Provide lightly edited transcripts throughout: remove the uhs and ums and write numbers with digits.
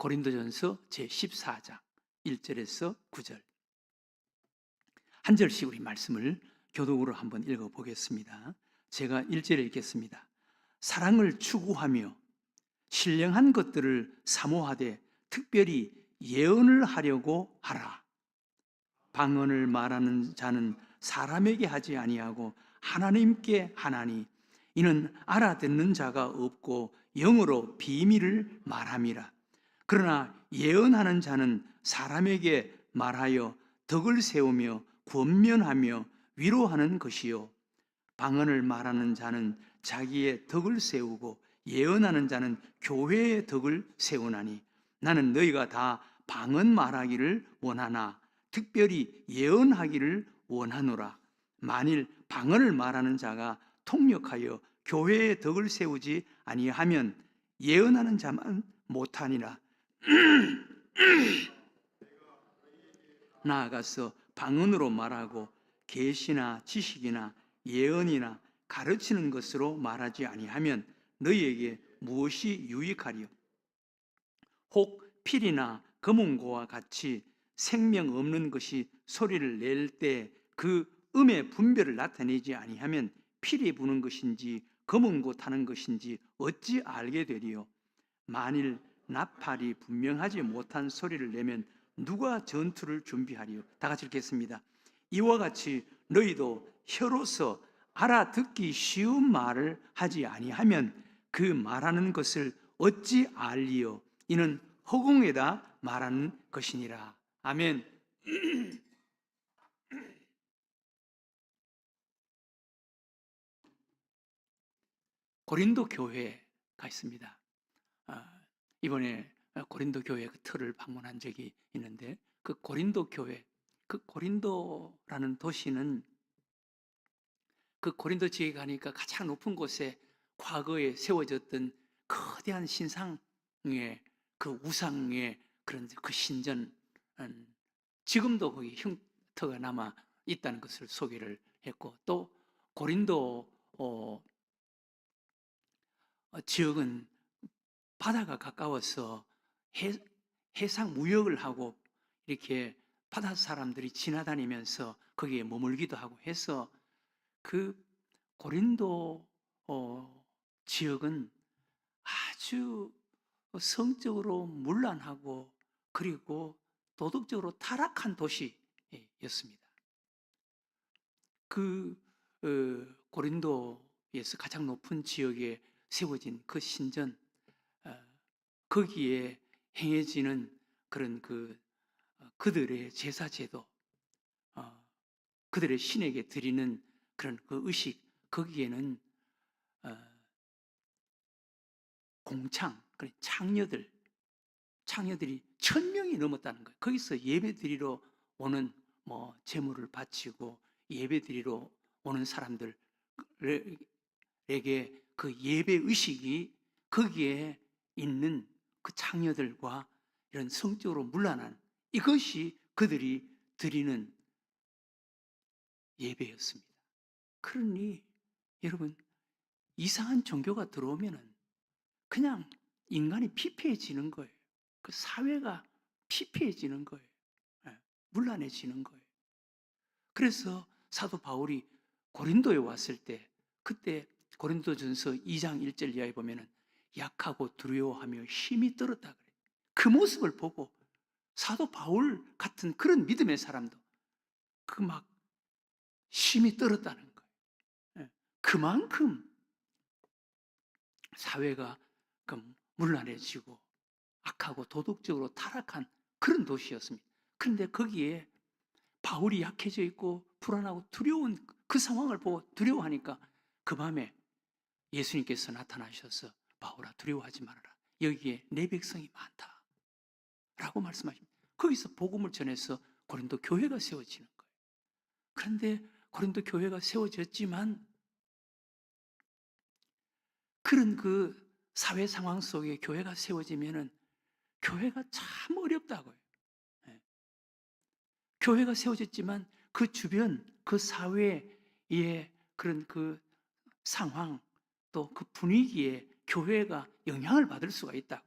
고린도전서 제14장 1절에서 9절 한 절씩 우리 말씀을 교독으로 한번 읽어보겠습니다. 제가 1절에 읽겠습니다. 사랑을 추구하며 신령한 것들을 사모하되 특별히 예언을 하려고 하라. 방언을 말하는 자는 사람에게 하지 아니하고 하나님께 하나니 이는 알아듣는 자가 없고 영어로 비밀을 말함이라. 그러나 예언하는 자는 사람에게 말하여 덕을 세우며 권면하며 위로하는 것이요 방언을 말하는 자는 자기의 덕을 세우고 예언하는 자는 교회의 덕을 세우나니 나는 너희가 다 방언 말하기를 원하나 특별히 예언하기를 원하노라. 만일 방언을 말하는 자가 통역하여 교회의 덕을 세우지 아니하면 예언하는 자만 못하니라. 나아가서 방언으로 말하고 계시나 지식이나 예언이나 가르치는 것으로 말하지 아니하면 너희에게 무엇이 유익하리요? 혹 필이나 검은고와 같이 생명 없는 것이 소리를 낼 때 그 음의 분별을 나타내지 아니하면 필이 부는 것인지 검은고 타는 것인지 어찌 알게 되리요? 만일 나팔이 분명하지 못한 소리를 내면 누가 전투를 준비하리요? 다 같이 읽겠습니다. 이와 같이 너희도 혀로서 알아듣기 쉬운 말을 하지 아니하면 그 말하는 것을 어찌 알리요? 이는 허공에다 말하는 것이니라. 아멘. 고린도 교회가 있습니다. 이번에 고린도 교회 그 틀을 방문한 적이 있는데 그 고린도 교회, 그 고린도라는 도시는 그 고린도 지역에 가니까 가장 높은 곳에 과거에 세워졌던 거대한 신상의 그 우상의 그런 그 신전, 지금도 거기 흉터가 남아 있다는 것을 소개를 했고, 또 고린도 지역은 바다가 가까워서 해상 무역을 하고 이렇게 바다 사람들이 지나다니면서 거기에 머물기도 하고 해서 그 고린도 지역은 아주 성적으로 문란하고 그리고 도덕적으로 타락한 도시였습니다. 그 고린도에서 가장 높은 지역에 세워진 그 신전, 거기에 행해지는 그런 그들의 제사 제도, 그들의 신에게 드리는 그런 그 의식, 거기에는 공창, 창녀들이 1000명이 넘었다는 거예요. 거기서 예배드리러 오는 제물을 바치고 예배드리러 오는 사람들에게 그 예배 의식이 거기에 있는 그 창녀들과 이런 성적으로 문란한 이것이 그들이 드리는 예배였습니다. 그러니 여러분, 이상한 종교가 들어오면은 그냥 인간이 피폐해지는 거예요. 그 사회가 피폐해지는 거예요. 문란해지는 거예요. 그래서 사도 바울이 고린도에 왔을 때, 그때 고린도전서 2장 1절 이하에 보면은 약하고 두려워하며 힘이 떨었다 그래요. 그 모습을 보고 사도 바울 같은 그런 믿음의 사람도 그 막 힘이 떨었다는 거예요. 그만큼 사회가 문란해지고 악하고 도덕적으로 타락한 그런 도시였습니다. 그런데 거기에 바울이 약해져 있고 불안하고 두려운 그 상황을 보고 두려워하니까 그 밤에 예수님께서 나타나셔서 바울아 두려워하지 말아라. 여기에 내 백성이 많다 라고 말씀하십니다. 거기서 복음을 전해서 고린도 교회가 세워지는 거예요. 그런데 고린도 교회가 세워졌지만 그런 그 사회 상황 속에 교회가 세워지면은 교회가 참 어렵다고요. 교회가 세워졌지만 그 주변, 그 사회의 그런 그 상황, 또 그 분위기에 교회가 영향을 받을 수가 있다.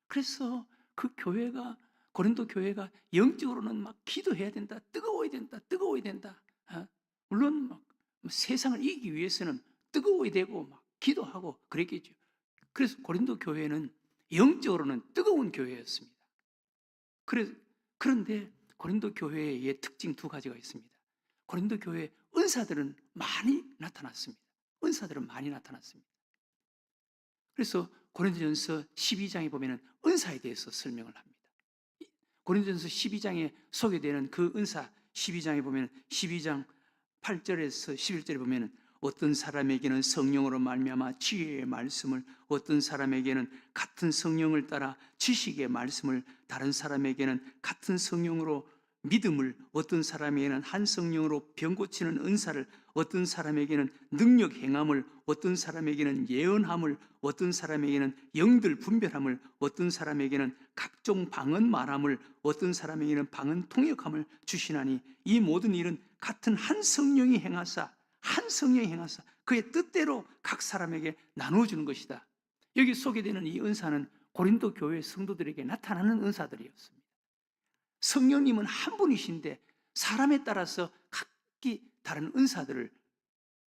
그래서 그 교회가, 고린도 교회가 영적으로는 막 기도해야 된다, 뜨거워야 된다, 뜨거워야 된다. 물론 막 세상을 이기기 위해서는 뜨거워야 되고 막 기도하고 그랬겠죠. 그래서 고린도 교회는 영적으로는 뜨거운 교회였습니다. 그런데 고린도 교회의 특징 두 가지가 있습니다. 고린도 교회 은사들은 많이 나타났습니다. 은사들은 많이 나타났습니다. 그래서 고린도전서 12장에 보면은 은사에 대해서 설명을 합니다. 고린도전서 12장에 소개되는 그 은사, 12장에 보면 12장 8절에서 11절에 보면은 어떤 사람에게는 성령으로 말미암아 지혜의 말씀을, 어떤 사람에게는 같은 성령을 따라 지식의 말씀을, 다른 사람에게는 같은 성령으로 믿음을, 어떤 사람에게는 한 성령으로 병 고치는 은사를, 어떤 사람에게는 능력 행함을, 어떤 사람에게는 예언함을, 어떤 사람에게는 영들 분별함을, 어떤 사람에게는 각종 방언 말함을, 어떤 사람에게는 방언 통역함을 주시나니 이 모든 일은 같은 한 성령이 행하사 그의 뜻대로 각 사람에게 나누어주는 것이다. 여기 소개되는 이 은사는 고린도 교회 성도들에게 나타나는 은사들이었습니다. 성령님은 한 분이신데 사람에 따라서 각기 다른 은사들을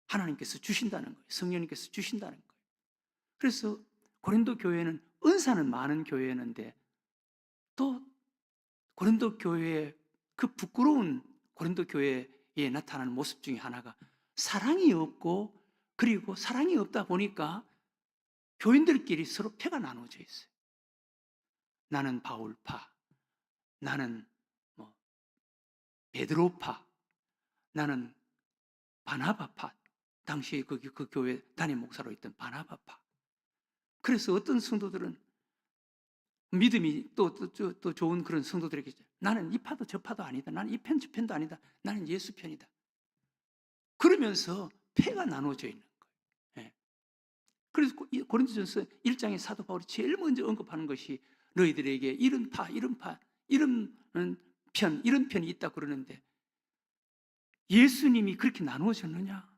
하나님께서 주신다는 거예요. 성령님께서 주신다는 거예요. 그래서 고린도 교회는 은사는 많은 교회였는데, 또 고린도 교회의 그 부끄러운 고린도 교회에 나타나는 모습 중에 하나가 사랑이 없고, 그리고 사랑이 없다 보니까 교인들끼리 서로 패가 나눠져 있어요. 나는 바울파, 나는 베드로파, 나는 바나바파. 당시에 그 교회 담임 목사로 있던 바나바파. 그래서 어떤 성도들은 믿음이 또 좋은 그런 성도들에게 나는 이 파도 저 파도 아니다. 나는 이 편 저 편도 아니다. 나는 예수 편이다. 그러면서 패가 나눠져 있는 거예요. 그래서 고린도전서 1장에 사도 바울이 제일 먼저 언급하는 것이 너희들에게 이런 편이 있다 그러는데, 예수님이 그렇게 나누어졌느냐?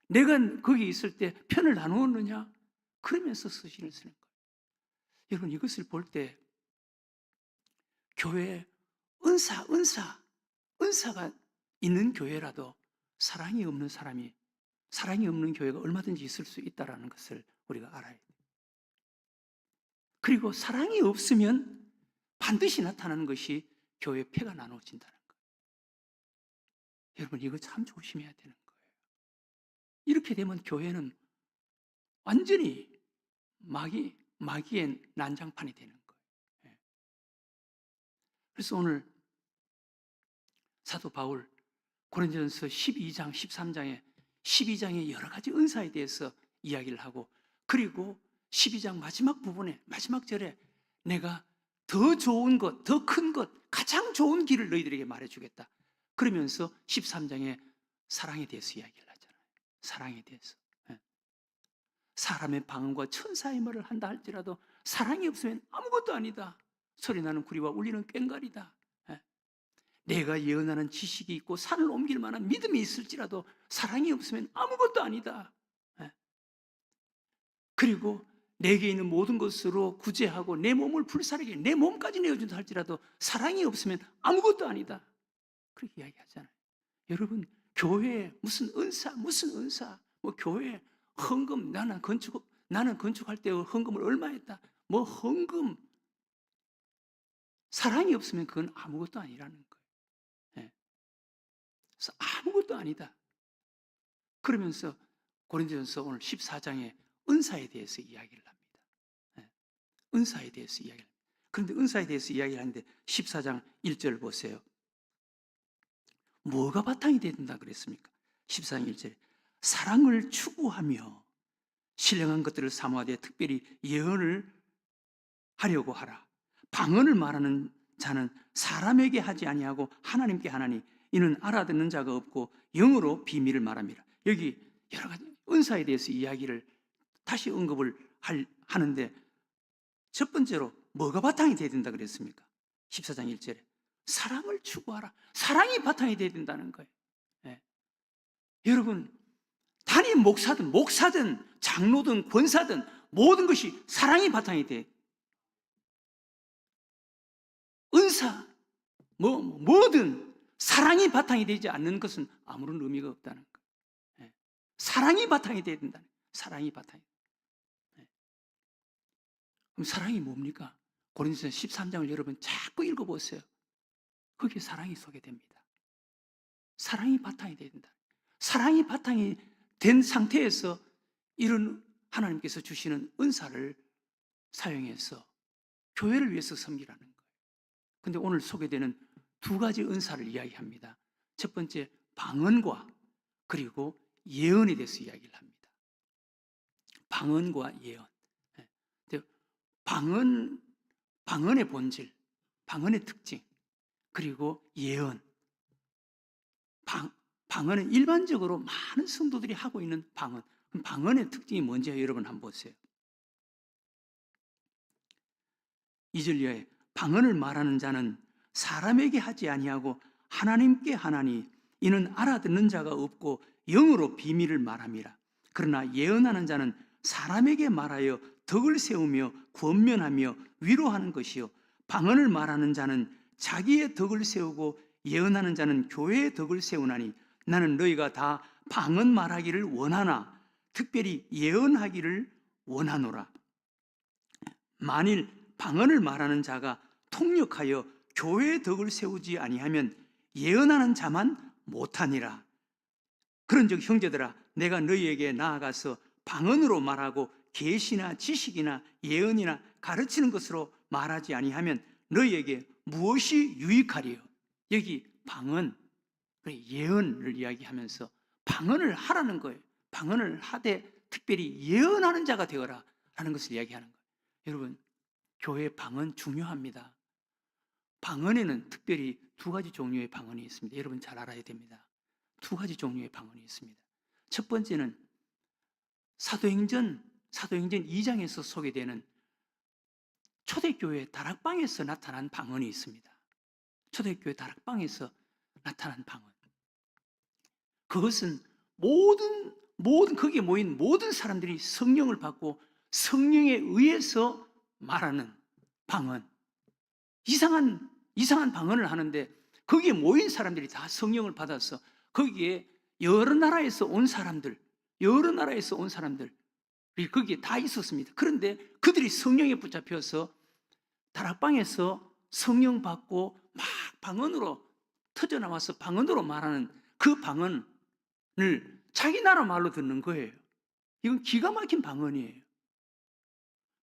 내가 거기 있을 때 편을 나누었느냐? 그러면서 서신을 쓰는 거예요. 여러분, 이것을 볼 때 교회에 은사가 있는 교회라도 사랑이 없는 교회가 얼마든지 있을 수 있다는 것을 우리가 알아야 돼요. 그리고 사랑이 없으면 반드시 나타나는 것이 교회 폐가 나눠진다는 거예요. 여러분, 이거 참 조심해야 되는 거예요. 이렇게 되면 교회는 완전히 마귀의 난장판이 되는 거예요. 그래서 오늘 사도 바울 고린도전서 12장, 12장의 여러 가지 은사에 대해서 이야기를 하고, 그리고 12장 마지막 부분에, 마지막 절에 내가 더 좋은 것, 더 큰 것, 가장 좋은 길을 너희들에게 말해주겠다. 그러면서 13장에 사랑에 대해서 이야기를 하잖아요. 사랑에 대해서. 사람의 방언과 천사의 말을 한다 할지라도 사랑이 없으면 아무것도 아니다. 소리나는 구리와 울리는 꽹과리다. 내가 예언하는 지식이 있고 산을 옮길 만한 믿음이 있을지라도 사랑이 없으면 아무것도 아니다. 그리고 내게 있는 모든 것으로 구제하고 내 몸을 불사르게 내 몸까지 내어준다 할지라도 사랑이 없으면 아무것도 아니다. 그렇게 이야기하잖아요. 여러분, 교회에 무슨 은사, 교회에 헌금, 나는 건축할 때 헌금을 얼마 했다. 헌금. 사랑이 없으면 그건 아무것도 아니라는 거예요. 아무것도 아니다. 그러면서 고린도전서 오늘 14장에 은사에 대해서 이야기를 합니다. 은사에 대해서 이야기를 합니다. 그런데 은사에 대해서 이야기를 하는데 14장 1절 보세요. 뭐가 바탕이 돼야 된다 그랬습니까? 14장 1절에 사랑을 추구하며 신령한 것들을 사모하되 특별히 예언을 하려고 하라. 방언을 말하는 자는 사람에게 하지 아니하고 하나님께 하나니 이는 알아듣는 자가 없고 영어로 비밀을 말합니다. 여기 여러 가지 은사에 대해서 이야기를 다시 언급을 하는데, 첫 번째로 뭐가 바탕이 돼야 된다 그랬습니까? 14장 1절에 사랑을 추구하라. 사랑이 바탕이 돼야 된다는 거예요. 여러분, 단임 목사든 장로든 권사든 모든 것이 사랑이 바탕이 돼. 은사, 뭐든 사랑이 바탕이 되지 않는 것은 아무런 의미가 없다는 거예요. 예. 사랑이 바탕이 되어야 된다는 거예요. 사랑이 바탕이. 예. 그럼 사랑이 뭡니까? 고린도서 13장을 여러분 자꾸 읽어보세요. 거기에 사랑이 소개됩니다. 사랑이 바탕이 되어야 된다. 사랑이 바탕이 된 상태에서 이런 하나님께서 주시는 은사를 사용해서 교회를 위해서 섬기라는 거예요. 근데 오늘 소개되는 두 가지 은사를 이야기합니다. 첫 번째, 방언과 그리고 예언에 대해서 이야기를 합니다. 방언과 예언. 방언의 본질, 방언의 특징, 그리고 예언. 방언은 일반적으로 많은 성도들이 하고 있는 방언. 그럼 방언의 특징이 뭔지 여러분 한번 보세요. 2절 이하에 방언을 말하는 자는 사람에게 하지 아니하고 하나님께 하나니 이는 알아듣는 자가 없고 영으로 비밀을 말함이라. 그러나 예언하는 자는 사람에게 말하여 덕을 세우며 권면하며 위로하는 것이요 방언을 말하는 자는 자기의 덕을 세우고 예언하는 자는 교회의 덕을 세우나니 나는 너희가 다 방언 말하기를 원하나 특별히 예언하기를 원하노라. 만일 방언을 말하는 자가 통역하여 교회의 덕을 세우지 아니하면 예언하는 자만 못하니라. 그런즉 형제들아 내가 너희에게 나아가서 방언으로 말하고 계시나 지식이나 예언이나 가르치는 것으로 말하지 아니하면 너희에게 무엇이 유익하리요? 여기 방언, 예언을 이야기하면서 방언을 하라는 거예요. 방언을 하되 특별히 예언하는 자가 되어라 라는 것을 이야기하는 거예요. 여러분, 교회 방언 중요합니다. 방언에는 특별히 두 가지 종류의 방언이 있습니다. 여러분 잘 알아야 됩니다. 두 가지 종류의 방언이 있습니다. 첫 번째는 사도행전 2장에서 소개되는 초대교회 다락방에서 나타난 방언이 있습니다. 초대교회 다락방에서 나타난 방언. 그것은 모든 거기에 모인 모든 사람들이 성령을 받고 성령에 의해서 말하는 방언. 이상한 방언을 하는데 거기에 모인 사람들이 다 성령을 받아서 거기에 여러 나라에서 온 사람들이 거기에 다 있었습니다. 그런데 그들이 성령에 붙잡혀서 다락방에서 성령 받고 막 방언으로 터져나와서 방언으로 말하는 그 방언을 자기 나라 말로 듣는 거예요. 이건 기가 막힌 방언이에요.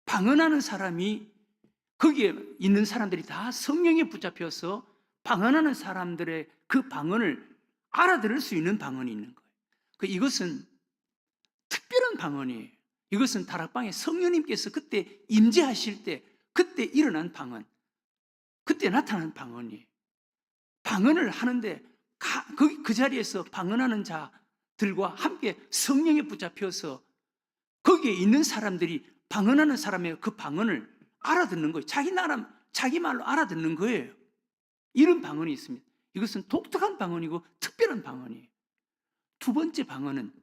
방언하는 사람이 거기에 있는 사람들이 다 성령에 붙잡혀서 방언하는 사람들의 그 방언을 알아들을 수 있는 방언이 있는 거예요. 이것은 특별한 방언이에요. 이것은 다락방에 성령님께서 그때 임재하실 때 그때 일어난 방언, 그때 나타난 방언이에요. 방언을 하는데 그 자리에서 방언하는 자들과 함께 성령에 붙잡혀서 거기에 있는 사람들이 방언하는 사람의 그 방언을 알아듣는 거예요. 자기 말로 알아듣는 거예요. 이런 방언이 있습니다. 이것은 독특한 방언이고 특별한 방언이에요. 두 번째 방언은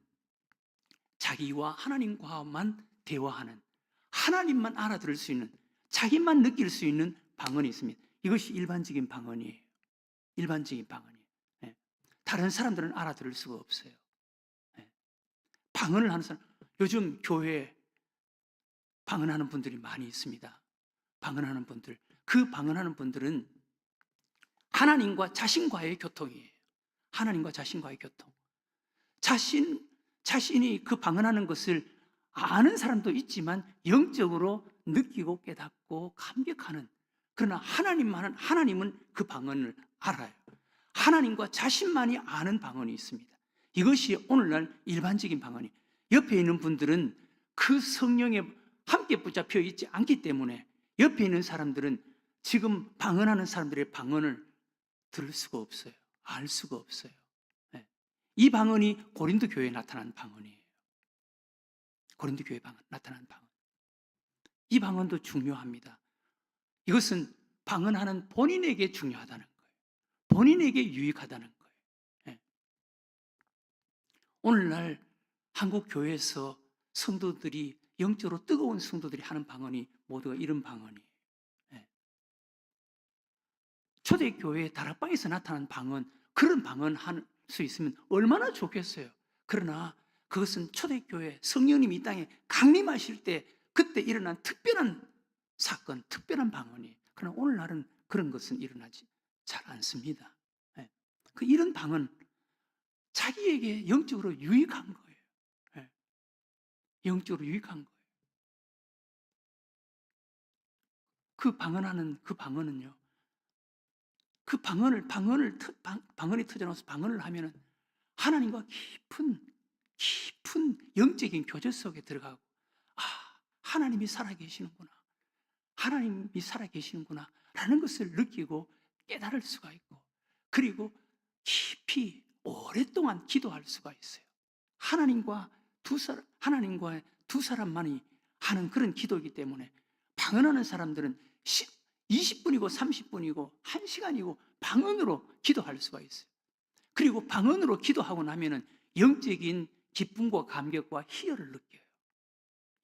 자기와 하나님과만 대화하는, 하나님만 알아들을 수 있는, 자기만 느낄 수 있는 방언이 있습니다. 이것이 일반적인 방언이에요. 일반적인 방언이에요. 네. 다른 사람들은 알아들을 수가 없어요. 네. 방언을 하는 사람, 요즘 교회에 방언하는 분들이 많이 있습니다. 방언하는 분들, 그 방언하는 분들은 하나님과 자신과의 교통이에요. 하나님과 자신과의 교통. 자신이 그 방언하는 것을 아는 사람도 있지만 영적으로 느끼고 깨닫고 감격하는, 그러나 하나님은 그 방언을 알아요. 하나님과 자신만이 아는 방언이 있습니다. 이것이 오늘날 일반적인 방언이. 옆에 있는 분들은 그 성령에 함께 붙잡혀 있지 않기 때문에 옆에 있는 사람들은 지금 방언하는 사람들의 방언을 들을 수가 없어요. 알 수가 없어요. 네. 이 방언이 고린도 교회에 나타난 방언이에요. 고린도 교회에 나타난 방언. 이 방언도 중요합니다. 이것은 방언하는 본인에게 중요하다는 거예요. 본인에게 유익하다는 거예요. 네. 오늘날 한국 교회에서 성도들이, 영적으로 뜨거운 성도들이 하는 방언이 모두가 이런 방언이에요. 네. 초대교회 다락방에서 나타난 방언, 그런 방언 할 수 있으면 얼마나 좋겠어요. 그러나 그것은 초대교회 성령님이 이 땅에 강림하실 때 그때 일어난 특별한 사건, 특별한 방언이. 그러나 오늘날은 그런 것은 일어나지 잘 않습니다. 예. 이런 방언, 자기에게 영적으로 유익한 거예요. 예. 영적으로 유익한 거예요. 그 방언하는 그 방언은요, 그 방언이 터져나와서 방언을 하면은 하나님과 깊은 영적인 교제 속에 들어가고, 아, 하나님이 살아계시는구나. 하나님이 살아계시는구나. 라는 것을 느끼고 깨달을 수가 있고, 그리고 깊이 오랫동안 기도할 수가 있어요. 하나님과 두 사람만이 하는 그런 기도이기 때문에 방언하는 사람들은 20분이고 30분이고 1시간이고 방언으로 기도할 수가 있어요. 그리고 방언으로 기도하고 나면은 영적인 기쁨과 감격과 희열을 느껴요.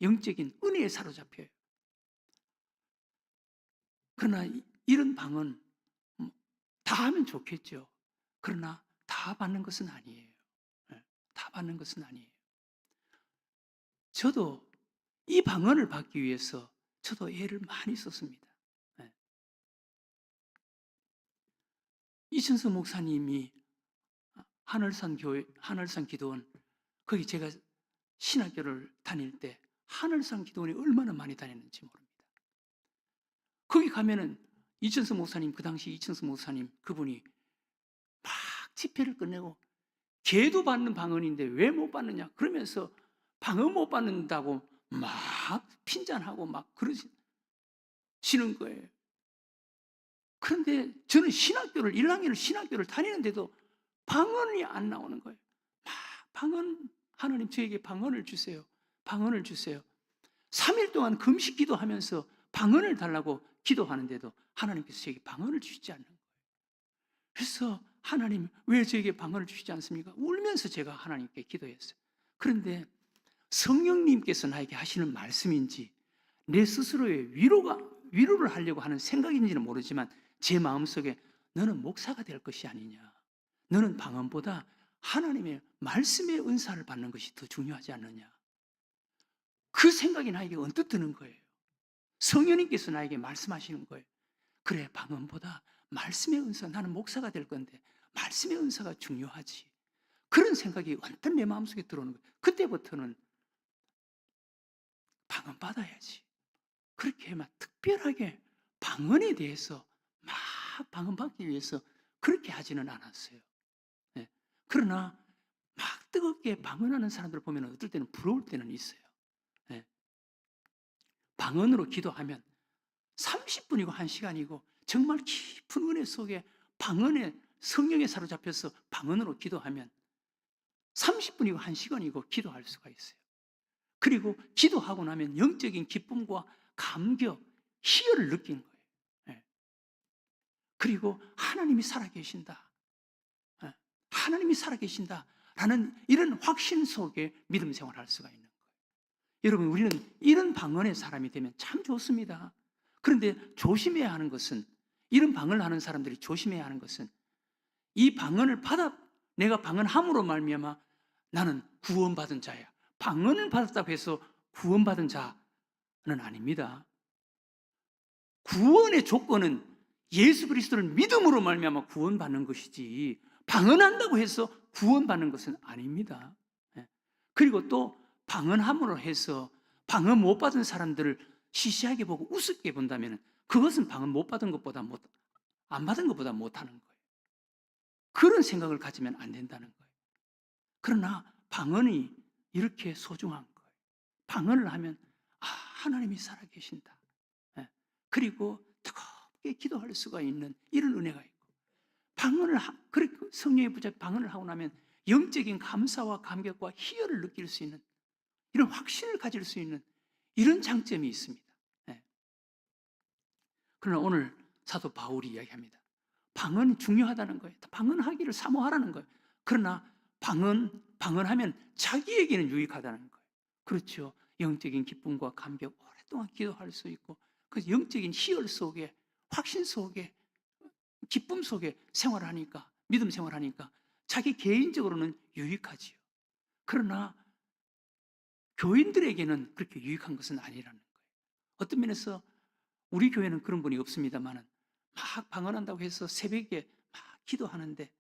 영적인 은혜에 사로잡혀요. 그러나 이런 방언 다 하면 좋겠죠. 그러나 다 받는 것은 아니에요. 다 받는 것은 아니에요. 저도 이 방언을 받기 위해서 저도 애를 많이 썼습니다. 이천수 목사님이 하늘산 기도원, 거기 제가 신학교를 다닐 때 하늘산 기도원에 얼마나 많이 다녔는지 모릅니다. 거기 가면은 이천수 목사님, 그 당시 이천수 목사님 그분이 막 집회를 끝내고 개도 받는 방언인데 왜 못 받느냐 그러면서 방언 못 받는다고 막 핀잔하고 막 그러시는 거예요. 그런데 저는 1학년을 신학교를 다니는데도 방언이 안 나오는 거예요. 막 하나님 저에게 방언을 주세요. 방언을 주세요. 3일 동안 금식 기도하면서 방언을 달라고 기도하는데도 하나님께서 저에게 방언을 주시지 않는 거예요. 그래서 하나님 왜 저에게 방언을 주시지 않습니까? 울면서 제가 하나님께 기도했어요. 그런데 성령님께서 나에게 하시는 말씀인지 내 스스로의 위로를 하려고 하는 생각인지는 모르지만 제 마음속에 너는 목사가 될 것이 아니냐, 너는 방언보다 하나님의 말씀의 은사를 받는 것이 더 중요하지 않느냐, 그 생각이 나에게 언뜻 드는 거예요. 성령님께서 나에게 말씀하시는 거예요. 그래, 방언보다 말씀의 은사, 나는 목사가 될 건데 말씀의 은사가 중요하지. 그런 생각이 완전 내 마음속에 들어오는 거예요. 그때부터는 방언 받아야지. 그렇게 막 특별하게 방언에 대해서 막 방언 받기 위해서 그렇게 하지는 않았어요. 네. 그러나 막 뜨겁게 방언하는 사람들 보면 어떨 때는 부러울 때는 있어요. 네. 방언으로 기도하면 30분이고 1시간이고 정말 깊은 은혜 속에 방언에 성령에 사로잡혀서 방언으로 기도하면 30분이고 1시간이고 기도할 수가 있어요. 그리고 기도하고 나면 영적인 기쁨과 감격, 희열을 느끼는 거예요. 네. 그리고 하나님이 살아계신다. 네. 하나님이 살아계신다라는 이런 확신 속에 믿음 생활을 할 수가 있는 거예요. 여러분, 우리는 이런 방언의 사람이 되면 참 좋습니다. 그런데 조심해야 하는 것은, 이런 방언을 하는 사람들이 조심해야 하는 것은, 이 방언을 내가 방언함으로 말미암아 나는 구원받은 자야, 방언을 받았다고 해서 구원받은 자는 아닙니다. 구원의 조건은 예수 그리스도를 믿음으로 말미암아 구원받는 것이지 방언한다고 해서 구원받는 것은 아닙니다. 그리고 또 방언함으로 해서 방언 못 받은 사람들을 시시하게 보고 우습게 본다면 그것은 방언 못 받은 것보다 안 받은 것보다 못하는 거예요. 그런 생각을 가지면 안 된다는 거예요. 그러나 방언이 이렇게 소중한 거예요. 방언을 하면 하나님이 살아계신다. 그리고 뜨겁게 기도할 수가 있는 이런 은혜가 있고, 그리고 성령의 부자 방언을 하고 나면 영적인 감사와 감격과 희열을 느낄 수 있는 이런 확신을 가질 수 있는 이런 장점이 있습니다. 그러나 오늘 사도 바울이 이야기합니다. 방언이 중요하다는 거예요. 방언하기를 사모하라는 거예요. 그러나 방언하면 자기에게는 유익하다는 거예요. 그렇죠. 영적인 기쁨과 감격, 오랫동안 기도할 수 있고 그 영적인 희열 속에, 확신 속에 기쁨 속에 생활하니까, 믿음 생활하니까 자기 개인적으로는 유익하지요. 그러나 교인들에게는 그렇게 유익한 것은 아니라는 거예요. 어떤 면에서 우리 교회는 그런 분이 없습니다만은 막 방언한다고 해서 새벽에 막 기도하는데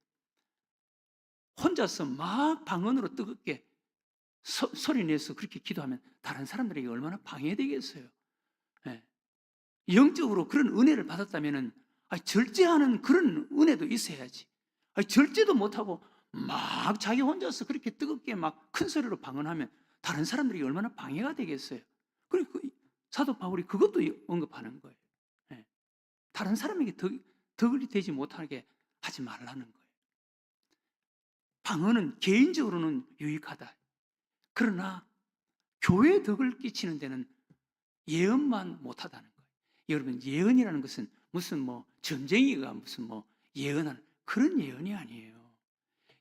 혼자서 막 방언으로 뜨겁게 소리 내서 그렇게 기도하면 다른 사람들에게 얼마나 방해되겠어요. 예. 영적으로 그런 은혜를 받았다면은 절제하는 그런 은혜도 있어야지. 절제도 못하고 막 자기 혼자서 그렇게 뜨겁게 막 큰 소리로 방언하면 다른 사람들이 얼마나 방해가 되겠어요. 그리고 사도 바울이 그것도 언급하는 거예요. 예. 다른 사람에게 덕이 되지 못하게 하지 말라는 거예요. 방언은 개인적으로는 유익하다. 그러나 교회에 덕을 끼치는 데는 예언만 못하다는 거예요. 여러분, 예언이라는 것은 무슨 전쟁이가 무슨 예언하는 그런 예언이 아니에요.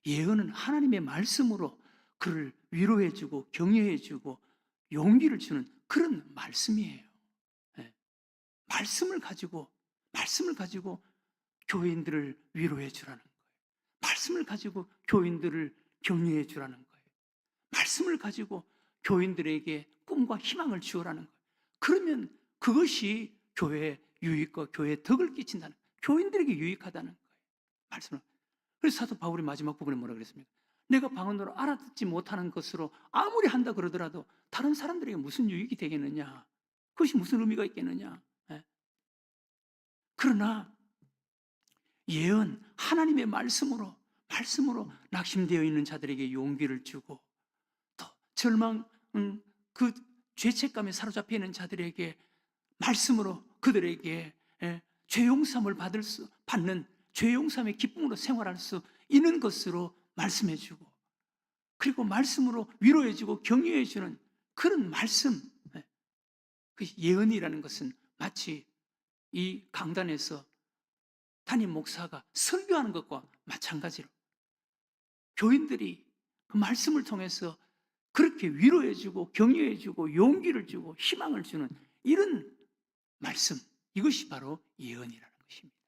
예언은 하나님의 말씀으로 그를 위로해주고 격려해주고 용기를 주는 그런 말씀이에요. 예. 말씀을 가지고 교인들을 위로해 주라는 거예요. 말씀을 가지고 교인들을 격려해 주라는 거예요. 말씀을 가지고 교인들에게 꿈과 희망을 주어라는 거예요. 그러면 그것이 교회의 유익과 교회에 덕을 끼친다는, 교인들에게 유익하다는 거예요. 말씀을. 그래서 사도 바울이 마지막 부분에 뭐라 그랬습니까? 내가 방언으로 알아듣지 못하는 것으로 아무리 한다 그러더라도 다른 사람들에게 무슨 유익이 되겠느냐? 그것이 무슨 의미가 있겠느냐? 예. 그러나 예언, 하나님의 말씀으로 낙심되어 있는 자들에게 용기를 주고 또 절망, 그 죄책감에 사로잡혀 있는 자들에게 말씀으로 그들에게 죄 용서함을 받는 죄 용서함의 기쁨으로 생활할 수 있는 것으로 말씀해 주고 그리고 말씀으로 위로해 주고 격려해 주는 그런 말씀. 그 예언이라는 것은 마치 이 강단에서 담임 목사가 설교하는 것과 마찬가지로 교인들이 그 말씀을 통해서 그렇게 위로해 주고 격려해 주고 용기를 주고 희망을 주는 이런 말씀, 이것이 바로 예언이라는 것입니다.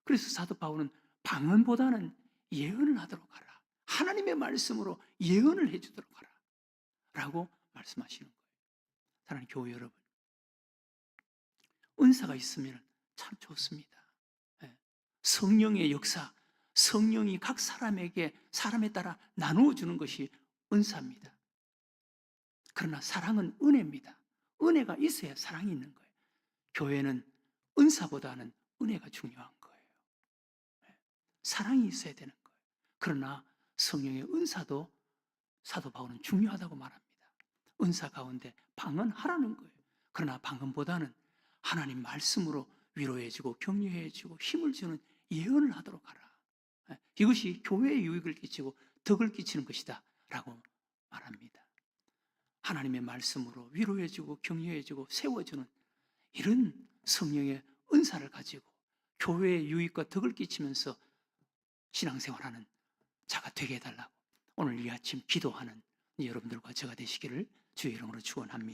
그래서 사도 바울은 방언보다는 예언을 하도록 하라. 하나님의 말씀으로 예언을 해주도록 하라. 라고 말씀하시는 거예요. 사랑하는 교회 여러분, 은사가 있으면 참 좋습니다. 성령의 역사, 성령이 각 사람에게 사람에 따라 나누어 주는 것이 은사입니다. 그러나 사랑은 은혜입니다. 은혜가 있어야 사랑이 있는 거예요. 교회는 은사보다는 은혜가 중요한 거예요. 사랑이 있어야 되는 거예요. 그러나 성령의 은사도 사도 바울은 중요하다고 말합니다. 은사 가운데 방언하라는 거예요. 그러나 방언보다는 하나님 말씀으로 위로해주고 격려해주고 힘을 주는 예언을 하도록 하라. 이것이 교회에 유익을 끼치고 덕을 끼치는 것이다 라고 말합니다. 하나님의 말씀으로 위로해주고 격려해주고 세워주는 이런 성령의 은사를 가지고 교회의 유익과 덕을 끼치면서 신앙생활하는 자가 되게 해달라고 오늘 이 아침 기도하는 여러분들과 제가 되시기를 주의 이름으로 축원합니다.